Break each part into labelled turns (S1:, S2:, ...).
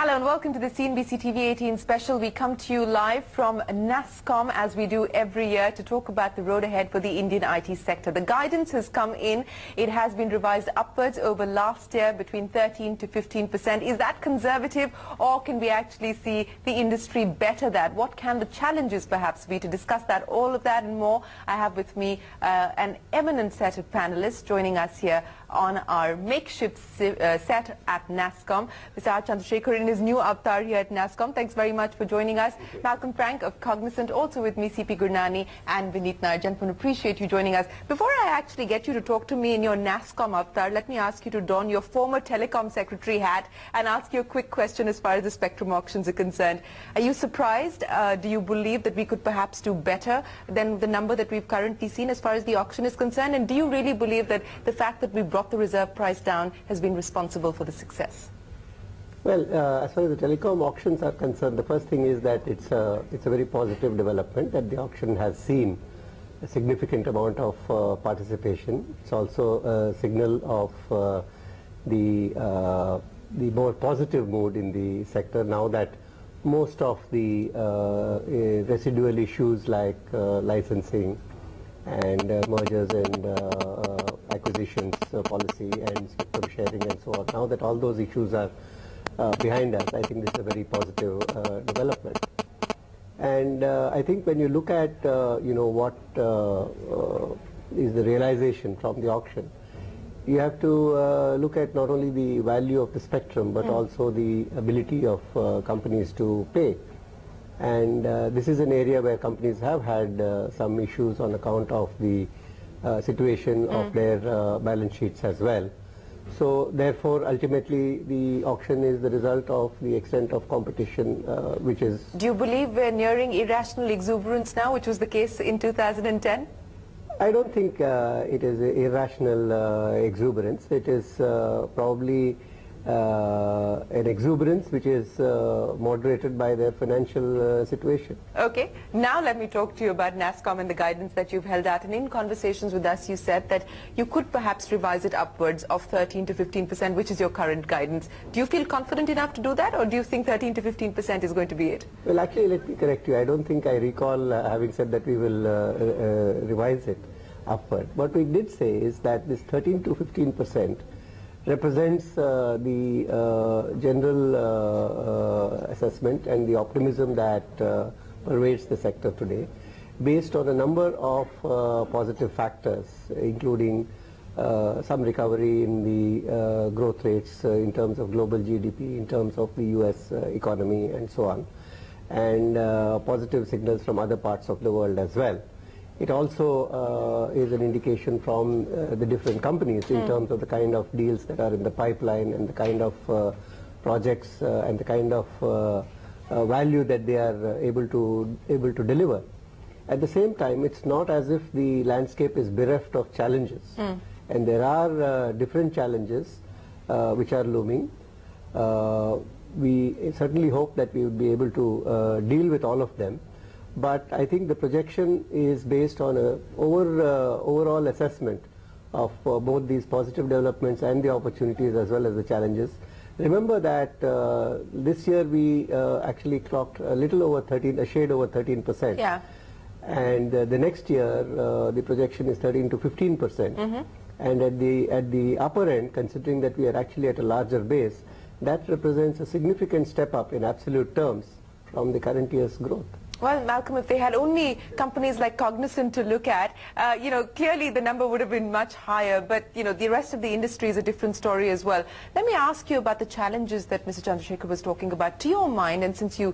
S1: Hello and welcome to the CNBC TV 18 special. We come to you live from Nasscom as we do every year to talk about the road ahead for the Indian IT sector. The guidance has come in. It has been revised upwards over last year between 13 to 15%. Is that conservative, or can we actually see the industry better that? What can the challenges perhaps be? To discuss that, all of that and more, I have with me an eminent set of panelists joining us here on our makeshift set at Nasscom. Mr. R. Chandrasekhar in his new avatar here at Nasscom. Thanks very much for joining us. Malcolm Frank of Cognizant, also with me, C.P. Gurnani and Vineet Nair. Gentlemen, appreciate you joining us. Before I actually get you to talk to me in your Nasscom avatar, let me ask you to don your former telecom secretary hat and ask you a quick question as far as the spectrum auctions are concerned. Are you surprised? Do you believe that we could perhaps do better than the number that we've currently seen as far as the auction is concerned? And do you really believe that the fact that we brought the reserve price down has been responsible for the success?
S2: Well, as far as the telecom auctions are concerned, the first thing is that it's a very positive development that the auction has seen a significant amount of participation. It's also a signal of the more positive mood in the sector now that most of the residual issues like licensing and mergers and acquisitions policy and spectrum sharing and so on. Now that all those issues are behind us, I think this is a very positive development. And I think when you look at what is the realization from the auction, you have to look at not only the value of the spectrum but also the ability of companies to pay. And this is an area where companies have had some issues on account of the situation of their balance sheets as well. So therefore, ultimately, the auction is the result of the extent of competition, which is...
S1: Do you believe we're nearing irrational exuberance now, which was the case in 2010?
S2: I don't think it is irrational exuberance. It is probably an exuberance which is moderated by their financial situation.
S1: Okay. Now let me talk to you about Nasscom and the guidance that you've held out. And in conversations with us, you said that you could perhaps revise it upwards of 13 to 15%, which is your current guidance. Do you feel confident enough to do that, or do you think 13 to 15% is going to be it?
S2: Well, actually, let me correct you. I don't think I recall having said that we will revise it upward. What we did say is that this 13 to 15% represents the general assessment and the optimism that pervades the sector today, based on a number of positive factors, including some recovery in the growth rates in terms of global GDP, in terms of the US economy and so on, and positive signals from other parts of the world as well. It also is an indication from the different companies in terms of the kind of deals that are in the pipeline and the kind of projects and the kind of value that they are able to deliver. At the same time, it's not as if the landscape is bereft of challenges, and there are different challenges which are looming. We certainly hope that we would be able to deal with all of them. But I think the projection is based on an overall assessment of both these positive developments and the opportunities as well as the challenges. Remember that this year we actually clocked a little over 13, a shade over 13%.
S1: Yeah.
S2: And the next year the projection is 13 to 15%. And at the upper end, considering that we are actually at a larger base, that represents a significant step up in absolute terms from the current year's growth.
S1: Well, Malcolm, if they had only companies like Cognizant to look at, clearly the number would have been much higher. But, the rest of the industry is a different story as well. Let me ask you about the challenges that Mr. Chandrasekhar was talking about. To your mind, and since you're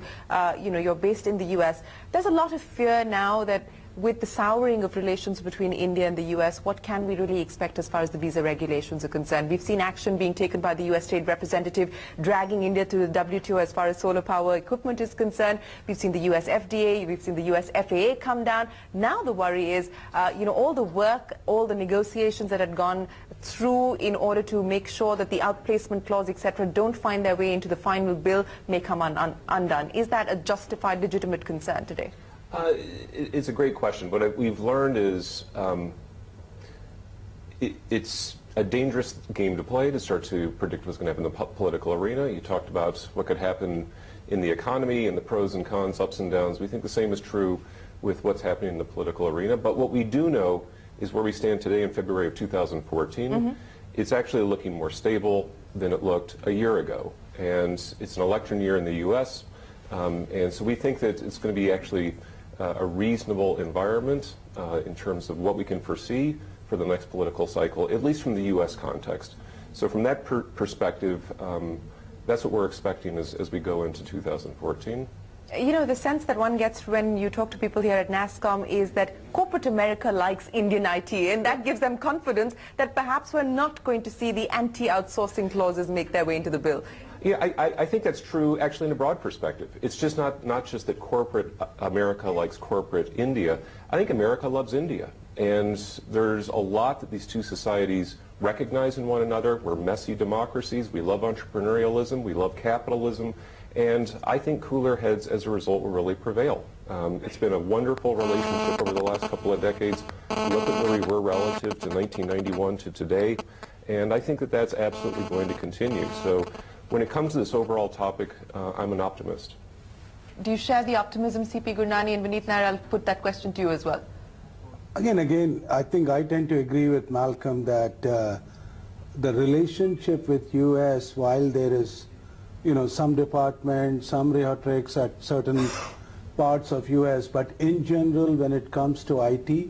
S1: based in the US, there's a lot of fear now that with the souring of relations between India and the US, what can we really expect as far as the visa regulations are concerned? We've seen action being taken by the US Trade Representative, dragging India to the WTO as far as solar power equipment is concerned. We've seen the US FDA, we've seen the US FAA come down. Now the worry is, all the work, all the negotiations that had gone through in order to make sure that the outplacement clause, etc., don't find their way into the final bill may come undone. Is that a justified, legitimate concern today?
S3: It's a great question. What we've learned is it's a dangerous game to play to start to predict what's going to happen in the political arena. You talked about what could happen in the economy and the pros and cons, ups and downs. We think the same is true with what's happening in the political arena. But what we do know is where we stand today in February of 2014. It's actually looking more stable than it looked a year ago. And it's an election year in the U.S. And so we think that it's going to be actually a reasonable environment in terms of what we can foresee for the next political cycle, at least from the U.S. context. So from that perspective, that's what we're expecting as we go into 2014.
S1: You know, the sense that one gets when you talk to people here at Nasscom is that corporate America likes Indian IT, and that gives them confidence that perhaps we're not going to see the anti-outsourcing clauses make their way into the bill.
S3: Yeah, I think that's true actually in a broad perspective. It's just not just that corporate America likes corporate India. I think America loves India. And there's a lot that these two societies recognize in one another. We're messy democracies. We love entrepreneurialism. We love capitalism. And I think cooler heads, as a result, will really prevail. It's been a wonderful relationship over the last couple of decades. Look at where we were relative to 1991 to today. And I think that that's absolutely going to continue. So when it comes to this overall topic, I'm an optimist.
S1: Do you share the optimism, C.P. Gurnani and Vineet Nair? I'll put that question to you as well.
S4: Again, I think I tend to agree with Malcolm that the relationship with U.S., while there is, some departments, some rhetorics at certain parts of U.S., but in general, when it comes to IT,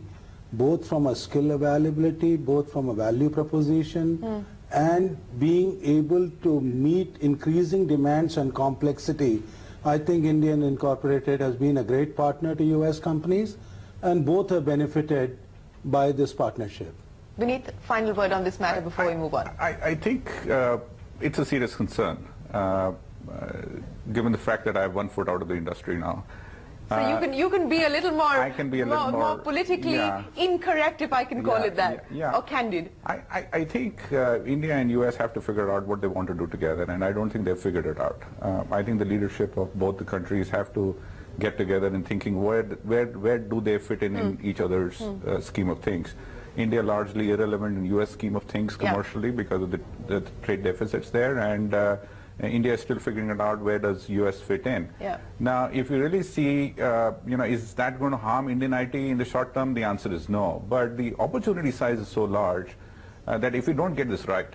S4: both from a skill availability, both from a value proposition, and being able to meet increasing demands and complexity, I think Indian Incorporated has been a great partner to U.S. companies, and both have benefited by this partnership.
S1: Vineet, final word on this matter before we move on.
S5: I think it's a serious concern, given the fact that I have 1 foot out of the industry now.
S1: So you can be a little more,
S5: I can be a little
S1: more politically incorrect, if I can call it that, or candid.
S5: I think India and US have to figure out what they want to do together, and I don't think they've figured it out. I think the leadership of both the countries have to get together and thinking where do they fit in each other's scheme of things. India largely irrelevant in US scheme of things commercially because of the trade deficits there, and India is still figuring it out where does US fit in. Now, if you really see, is that going to harm Indian IT in the short term? The answer is no. But the opportunity size is so large that if we don't get this right,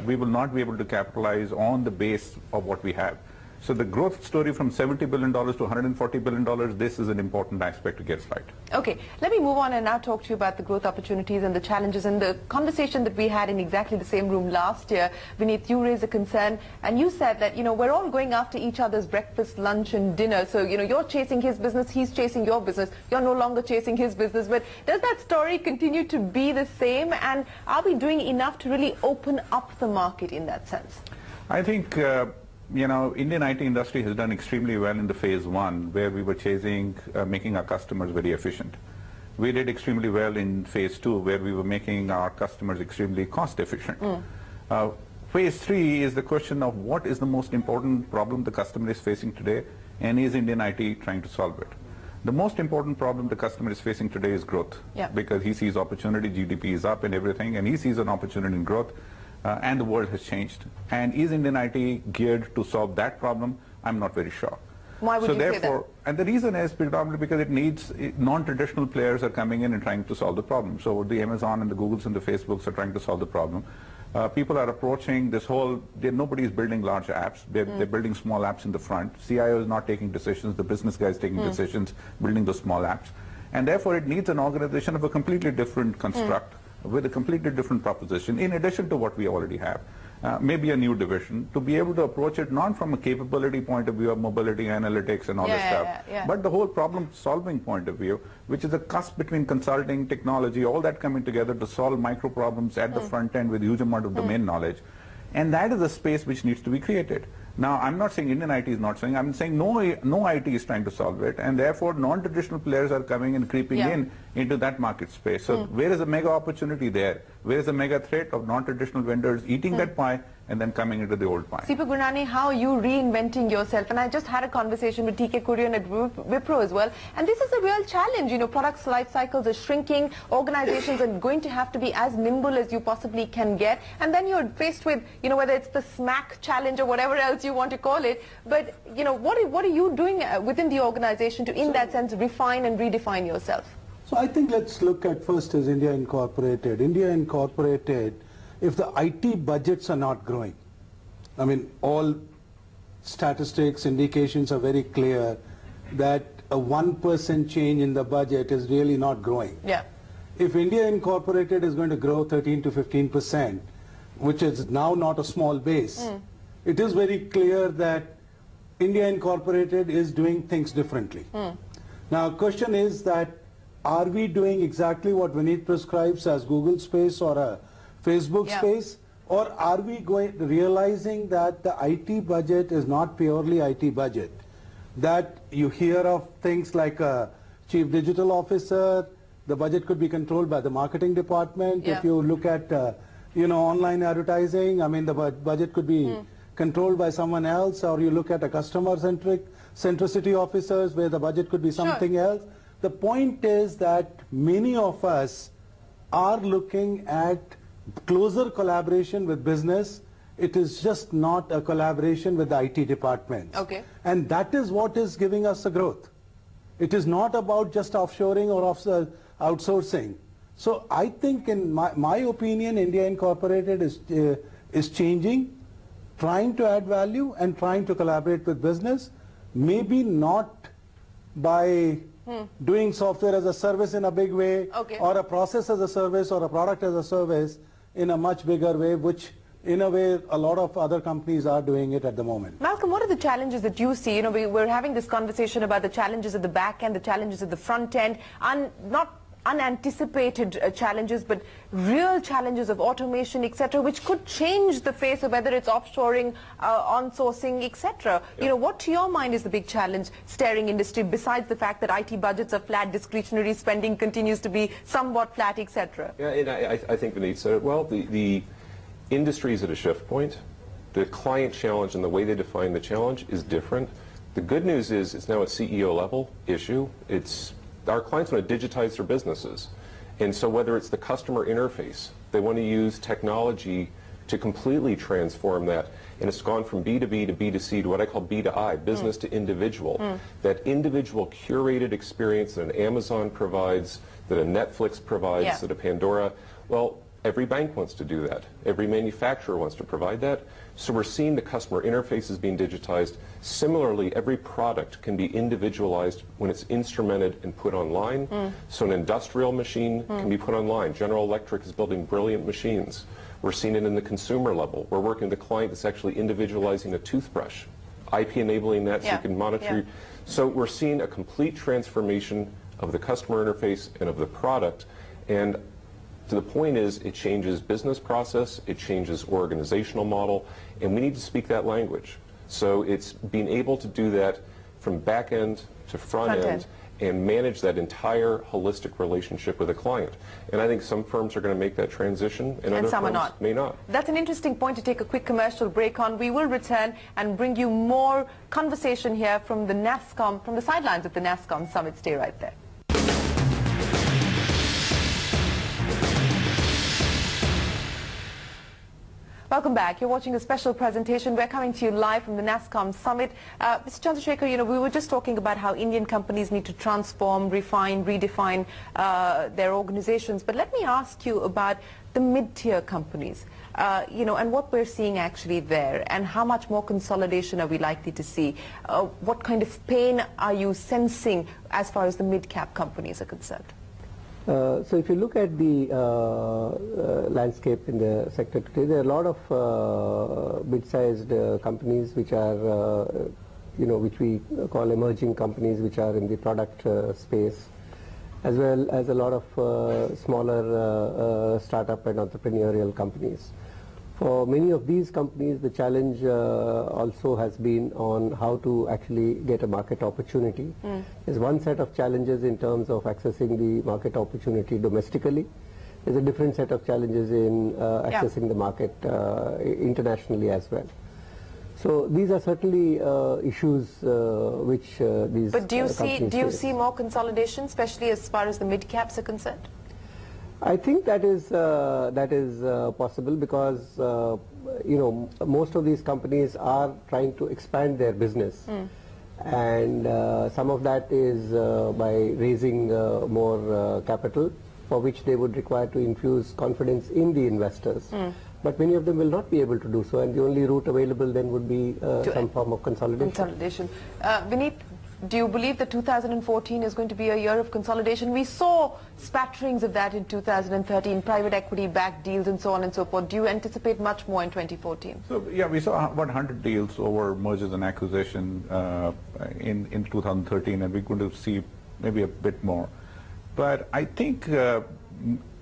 S5: we will not be able to capitalize on the base of what we have. So the growth story from $70 billion to $140 billion, this is an important aspect to get right.
S1: Okay, let me move on and now talk to you about the growth opportunities and the challenges and the conversation that we had in exactly the same room last year. Vineet, you raised a concern and you said that, we're all going after each other's breakfast, lunch and dinner. So, you're chasing his business, he's chasing your business. You're no longer chasing his business. But does that story continue to be the same? And are we doing enough to really open up the market in that sense?
S5: I think Indian IT industry has done extremely well in the phase 1, where we were chasing, making our customers very efficient. We did extremely well in phase 2, where we were making our customers extremely cost efficient. Phase 3 is the question of what is the most important problem the customer is facing today, and is Indian IT trying to solve it? The most important problem the customer is facing today is growth, because he sees opportunity, GDP is up and everything, and he sees an opportunity in growth. And the world has changed. And is Indian IT geared to solve that problem? I'm not very sure.
S1: Why would you say that?
S5: And the reason is predominantly because it needs non-traditional players are coming in and trying to solve the problem. So the Amazon and the Googles and the Facebooks are trying to solve the problem. People are approaching this whole, nobody is building large apps. They're building small apps in the front. CIO is not taking decisions. The business guy is taking decisions, building those small apps. And therefore, it needs an organization of a completely different construct, with a completely different proposition, in addition to what we already have. Maybe a new division, to be able to approach it not from a capability point of view of mobility, analytics and all this stuff, but the whole problem solving point of view, which is a cusp between consulting, technology, all that coming together to solve micro problems at the front end with huge amount of domain knowledge. And that is a space which needs to be created. Now, I'm not saying Indian IT is not saying, I'm saying no IT is trying to solve it, and therefore non-traditional players are coming and creeping into that market space. So where is the mega opportunity there? where is the mega threat of non-traditional vendors eating that pie and then coming into the old pie?
S1: Sipa Gurnani, how are you reinventing yourself? And I just had a conversation with TK Kurian at Wipro as well. And this is a real challenge. You know, products' life cycles are shrinking. Organizations are going to have to be as nimble as you possibly can get. And then you're faced with, you know, whether it's the SMAC challenge or whatever else you want to call it. But, you know, what are you doing within the organization to, in that sense, refine and redefine yourself?
S4: So I think let's look at first as India Incorporated. India Incorporated, if the IT budgets are not growing, I mean, all statistics, indications are very clear that a 1% change in the budget is really not growing.
S1: Yeah.
S4: If India Incorporated is going to grow 13 to 15%, which is now not a small base, it is very clear that India Incorporated is doing things differently. Now, the question is that are we doing exactly what Vineet prescribes as Google space or a Facebook space, or are we realizing that the IT budget is not purely IT budget? That you hear of things like a chief digital officer, the budget could be controlled by the marketing department. If you look at you know, online advertising, I mean, the budget could be controlled by someone else, or you look at a centricity officers where the budget could be something else. The point is that many of us are looking at closer collaboration with business. It is just not a collaboration with the IT departments.
S1: Okay.
S4: And that is what is giving us the growth. It is not about just offshoring or outsourcing. So I think, in my opinion, India Incorporated is changing, trying to add value and trying to collaborate with business, maybe not by doing software as a service in a big way, or a process as a service, or a product as a service in a much bigger way, which in a way a lot of other companies are doing it at the moment.
S1: Malcolm, what are the challenges that you see? You know, we're having this conversation about the challenges at the back end, the challenges at the front end, and not unanticipated challenges, but real challenges of automation, etc., which could change the face of whether it's offshoring, on-sourcing, etc. You know, what to your mind is the big challenge staring industry, besides the fact that IT budgets are flat, discretionary spending continues to be somewhat flat, etc.?
S3: Yeah, and I think Vineet said it well. The industry is at a shift point. The client challenge and the way they define the challenge is different. The good news is it's now a CEO level issue. Our clients want to digitize their businesses. And so whether it's the customer interface, they want to use technology to completely transform that. And it's gone from B2B to B2C to what I call B to I, business to individual. That individual curated experience that an Amazon provides, that a Netflix provides, that a Pandora, well, every bank wants to do that. Every manufacturer wants to provide that. So we're seeing the customer interfaces being digitized. Similarly, every product can be individualized when it's instrumented and put online. So an industrial machine can be put online. General Electric is building brilliant machines. We're seeing it in the consumer level. We're working with a client that's actually individualizing a toothbrush, IP enabling that so you can monitor. So we're seeing a complete transformation of the customer interface and of the product. And the point is, it changes business process, it changes organizational model, and we need to speak that language. So it's being able to do that from back end to front end and manage that entire holistic relationship with a client. And I think some firms are going to make that transition, and other firms may not.
S1: That's an interesting point to take a quick commercial break on. We will return and bring you more conversation here from the Nasscom, from the sidelines of the Nasscom Summit. Stay right there. Welcome back. You're watching a special presentation. We're coming to you live from the Nasscom Summit. Mr. Chandrasekhar, you know, we were just talking about how Indian companies need to transform, refine, redefine their organizations. But let me ask you about the mid-tier companies, you know, and what we're seeing actually there, and how much more consolidation are we likely to see? What kind of pain are you sensing as far as the mid-cap companies are concerned?
S2: So if you look at the landscape in the sector today, there are a lot of mid-sized companies which are, you know, which we call emerging companies, which are in the product space, as well as a lot of smaller startup and entrepreneurial companies. For many of these companies, the challenge also has been on how to actually get a market opportunity. There's one set of challenges in terms of accessing the market opportunity domestically. there's a different set of challenges in accessing the market internationally as well. So these are certainly issues which these
S1: But do you
S2: companies
S1: see more consolidation, especially as far as the mid caps are concerned?
S2: I think that is possible because most of these companies are trying to expand their business, and some of that is by raising more capital, for which they would require to infuse confidence in the investors. But many of them will not be able to do so, and the only route available then would be some form of consolidation.
S1: Vineet, do you believe that 2014 is going to be a year of consolidation? We saw spatterings of that in 2013, private equity-backed deals and so on and so forth. Do you anticipate much more in 2014?
S5: So yeah, we saw about 100 deals over mergers and acquisition in 2013, and we're going to see maybe a bit more. But I think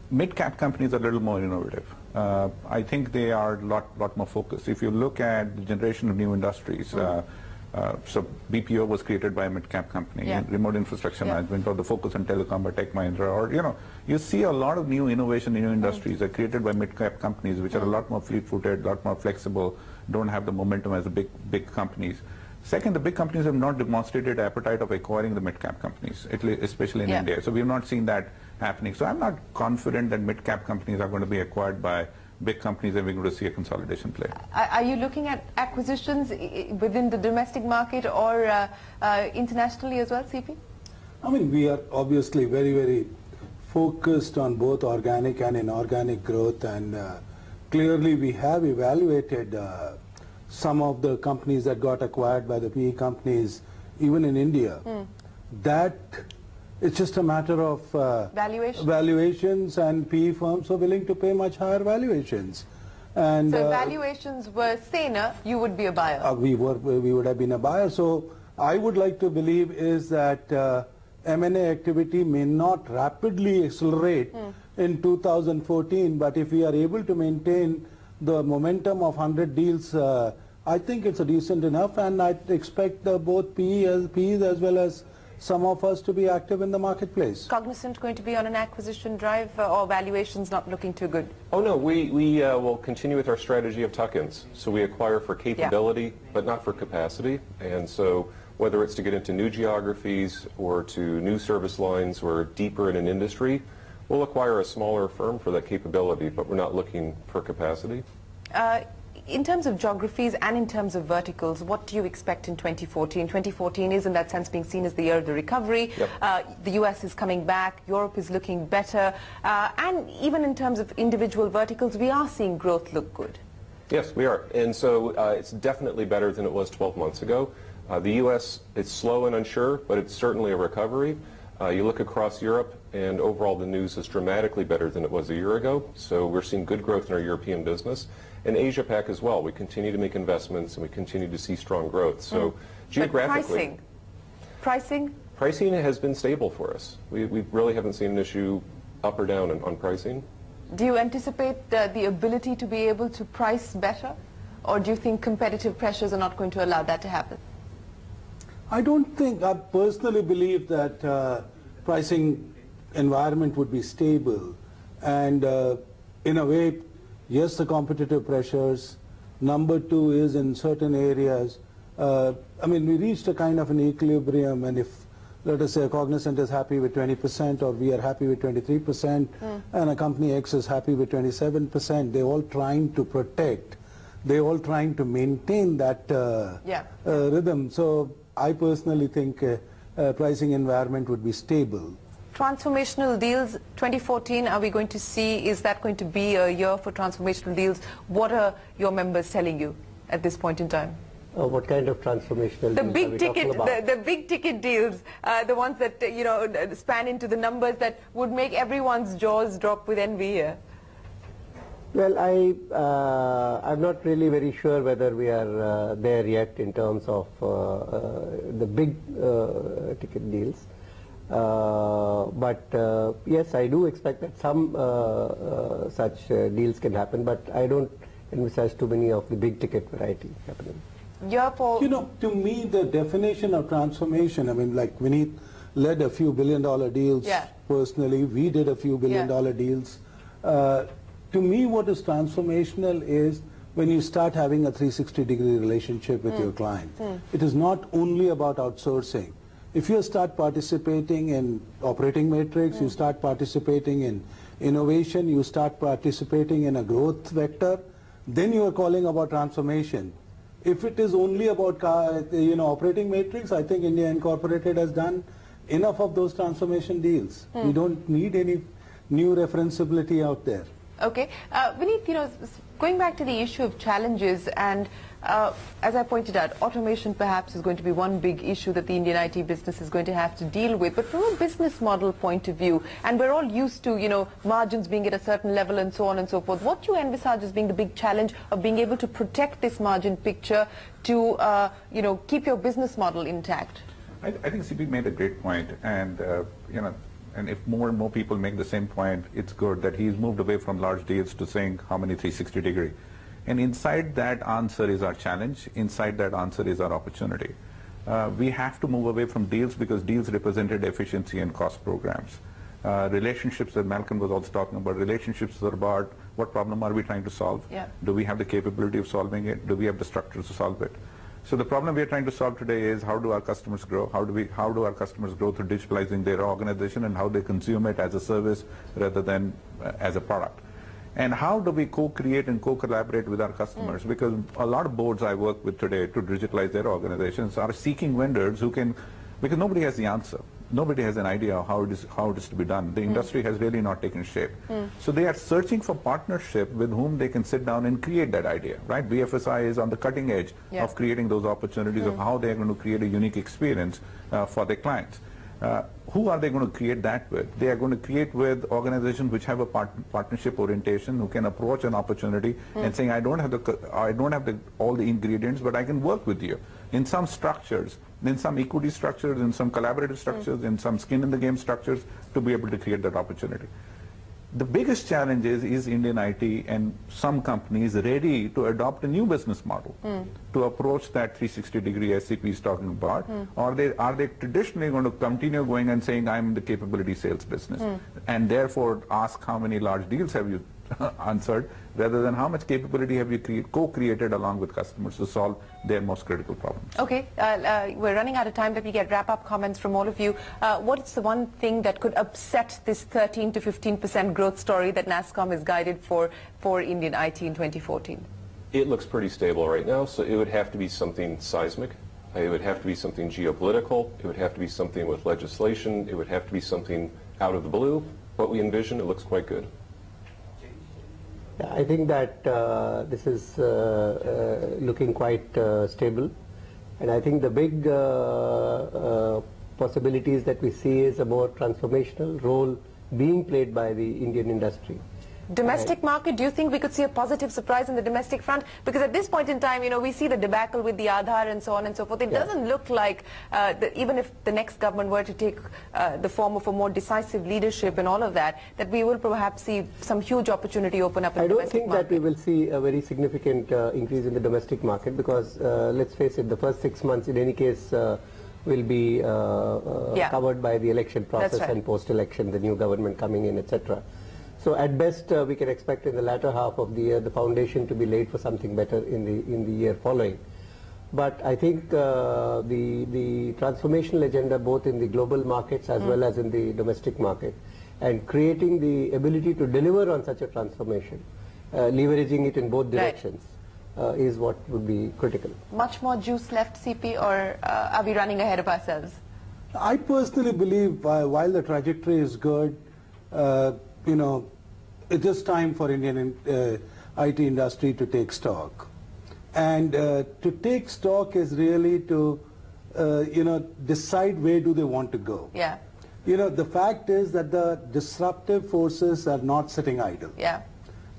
S5: mid-cap companies are a little more innovative. I think they are a lot more focused. If you look at the generation of new industries, so BPO was created by a mid-cap company, remote infrastructure management, or the focus on telecom by Tech Mahindra, or you see a lot of new innovation in new industries are created by mid-cap companies, which are a lot more fleet-footed, a lot more flexible, don't have the momentum as the big companies. Second, the big companies have not demonstrated appetite of acquiring the mid-cap companies, especially in India. So we have not seen that happening. So I'm not confident that mid-cap companies are going to be acquired by big companies and we're going to see a consolidation play.
S1: Are you looking at acquisitions within the domestic market or internationally as well, CP?
S4: I mean, we are obviously very, very focused on both organic and inorganic growth, and clearly we have evaluated some of the companies that got acquired by the PE companies, even in India. That it's just a matter of valuations, and PE firms are willing to pay much higher valuations. And
S1: so if valuations were saner, you would be a buyer?
S4: We would have been a buyer. So I would like to believe is that M&A activity may not rapidly accelerate in 2014, but if we are able to maintain the momentum of 100 deals, I think it's a decent enough, and I expect both PEs as well as some of us to be active in the marketplace.
S1: Cognizant going to be on an acquisition drive, or valuations not looking too good?
S3: Oh no, we will continue with our strategy of tuck-ins. So we acquire for capability, but not for capacity. And so whether it's to get into new geographies or to new service lines or deeper in an industry, we'll acquire a smaller firm for that capability, but we're not looking for capacity.
S1: In terms of geographies and in terms of verticals, what do you expect in 2014? 2014 is in that sense being seen as the year of the recovery. The US is coming back, Europe is looking better, and even in terms of individual verticals, we are seeing growth look good.
S3: Yes, we are. And so it's definitely better than it was 12 months ago. The US, it's slow and unsure, but it's certainly a recovery. You look across Europe, and overall the news is dramatically better than it was a year ago. So we're seeing good growth in our European business. And Asia Pac as well. We continue to make investments, and we continue to see strong growth. So geographically...
S1: But pricing?
S3: Pricing has been stable for us. We really haven't seen an issue up or down on pricing.
S1: Do you anticipate the ability to be able to price better? Or do you think competitive pressures are not going to allow that to happen?
S4: I don't think, I personally believe that pricing environment would be stable, and in a way, yes, the competitive pressures. Number two is in certain areas, I mean, we reached a kind of an equilibrium, and if, let us say, Cognizant is happy with 20%, or we are happy with 23%, and a company X is happy with 27%, they're all trying to protect, they're all trying to maintain that rhythm. So I personally think pricing environment would be stable.
S1: Transformational deals, 2014, are we going to see, is that going to be a year for transformational deals? What are your members telling you at this point in time?
S2: What kind of transformational deals
S1: big
S2: are we
S1: ticket,
S2: talking about?
S1: the big ticket deals, the ones that, span into the numbers that would make everyone's jaws drop with envy here.
S2: Well, I'm not really very sure whether we are there yet in terms of the big ticket deals. But yes, I do expect that some such deals can happen, but I don't envisage too many of the big ticket variety happening.
S4: To me, the definition of transformation, I mean, like Vineet led a few billion-dollar deals personally. We did a few billion-dollar deals. To me, what is transformational is when you start having a 360-degree relationship with your client. It is not only about outsourcing. If you start participating in operating matrix, you start participating in innovation, you start participating in a growth vector, then you are calling about transformation. If it is only about operating matrix, I think India Incorporated has done enough of those transformation deals. We don't need any new referenceability out there.
S1: Okay. Vineet, going back to the issue of challenges, and as I pointed out, automation perhaps is going to be one big issue that the Indian IT business is going to have to deal with. But from a business model point of view, and we're all used to, margins being at a certain level and so on and so forth, what do you envisage as being the big challenge of being able to protect this margin picture to, keep your business model intact?
S5: I think CP made a great point, and and if more and more people make the same point, it's good that he's moved away from large deals to saying how many 360-degree. And inside that answer is our challenge. Inside that answer is our opportunity. We have to move away from deals because deals represented efficiency and cost programs. Relationships that Malcolm was also talking about, relationships are about what problem are we trying to solve? Yeah. Do we have the capability of solving it? Do we have the structures to solve it? So the problem we are trying to solve today is how do our customers grow? How do our customers grow through digitalizing their organization, and how they consume it as a service rather than as a product? And how do we co-create and co-collaborate with our customers? Because a lot of boards I work with today to digitalize their organizations are seeking vendors who can, because nobody has the answer. Nobody has an idea of how it is to be done. The industry has really not taken shape. So they are searching for partnership with whom they can sit down and create that idea, right? BFSI is on the cutting edge of creating those opportunities of how they are going to create a unique experience for their clients. Who are they going to create that with? They are going to create with organizations which have a partnership orientation, who can approach an opportunity and saying, I don't have all the ingredients, but I can work with you in some structures, in some equity structures, in some collaborative structures, in some skin in the game structures, to be able to create that opportunity. The biggest challenge is Indian IT and some companies ready to adopt a new business model to approach that 360-degree SCP is talking about, or are they traditionally going to continue going and saying, I'm the capability sales business, and therefore ask how many large deals have you answered, rather than how much capability have you co-created along with customers to solve their most critical problems.
S1: Okay, we're running out of time. Let me get wrap-up comments from all of you. What's the one thing that could upset this 13 to 15% growth story that Nasscom is guided for Indian IT in 2014?
S3: It looks pretty stable right now, so it would have to be something seismic. It would have to be something geopolitical. It would have to be something with legislation. It would have to be something out of the blue. What we envision, it looks quite good.
S2: I think that this is looking quite stable, and I think the big possibilities that we see is a more transformational role being played by the Indian industry.
S1: Domestic market, do you think we could see a positive surprise in the domestic front? Because at this point in time, we see the debacle with the Aadhaar and so on and so forth. It doesn't look like, even if the next government were to take the form of a more decisive leadership and all of that, that we will perhaps see some huge opportunity open up in the domestic market. I don't think
S2: that we will see a very significant increase in the domestic market, because let's face it, the first 6 months in any case will be covered by the election process and post-election, the new government coming in, etc. So at best, we can expect in the latter half of the year the foundation to be laid for something better in the year following. But I think the transformational agenda, both in the global markets as well as in the domestic market, and creating the ability to deliver on such a transformation, leveraging it in both directions, is what would be critical.
S1: Much more juice left, CP, or are we running ahead of ourselves?
S4: I personally believe while the trajectory is good, it is time for Indian IT industry to take stock. And to take stock is really to, decide where do they want to go.
S1: Yeah.
S4: The fact is that the disruptive forces are not sitting idle.
S1: Yeah.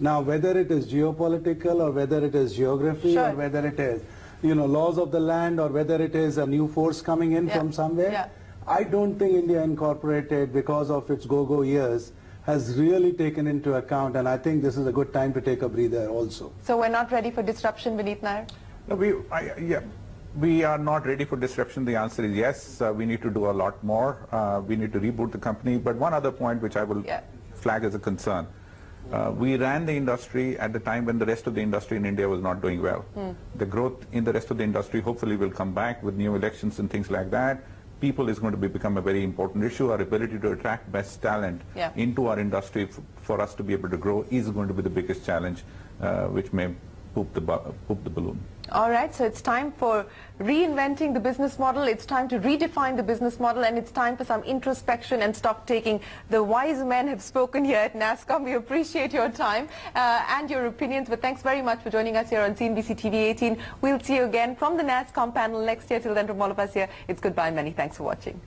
S4: Now, whether it is geopolitical or whether it is geography or whether it is, laws of the land, or whether it is a new force coming in from somewhere, I don't think India Incorporated, because of its go-go years, has really taken into account, and I think this is a good time to take a breather also.
S1: So we're not ready for disruption, Vineet Nair?
S5: No, we are not ready for disruption. The answer is yes. We need to do a lot more. We need to reboot the company. But one other point which I will flag as a concern. We ran the industry at the time when the rest of the industry in India was not doing well. The growth in the rest of the industry hopefully will come back with new elections and things like that. People is going to become a very important issue. Our ability to attract best talent into our industry for us to be able to grow is going to be the biggest challenge, which may poop the balloon.
S1: All right, so it's time for reinventing the business model. It's time to redefine the business model, and it's time for some introspection and stock taking. The wise men have spoken here at Nasscom. We appreciate your time and your opinions, but thanks very much for joining us here on CNBC TV 18. We'll see you again from the Nasscom panel next year. Till then, from all of us here, it's goodbye and many thanks for watching.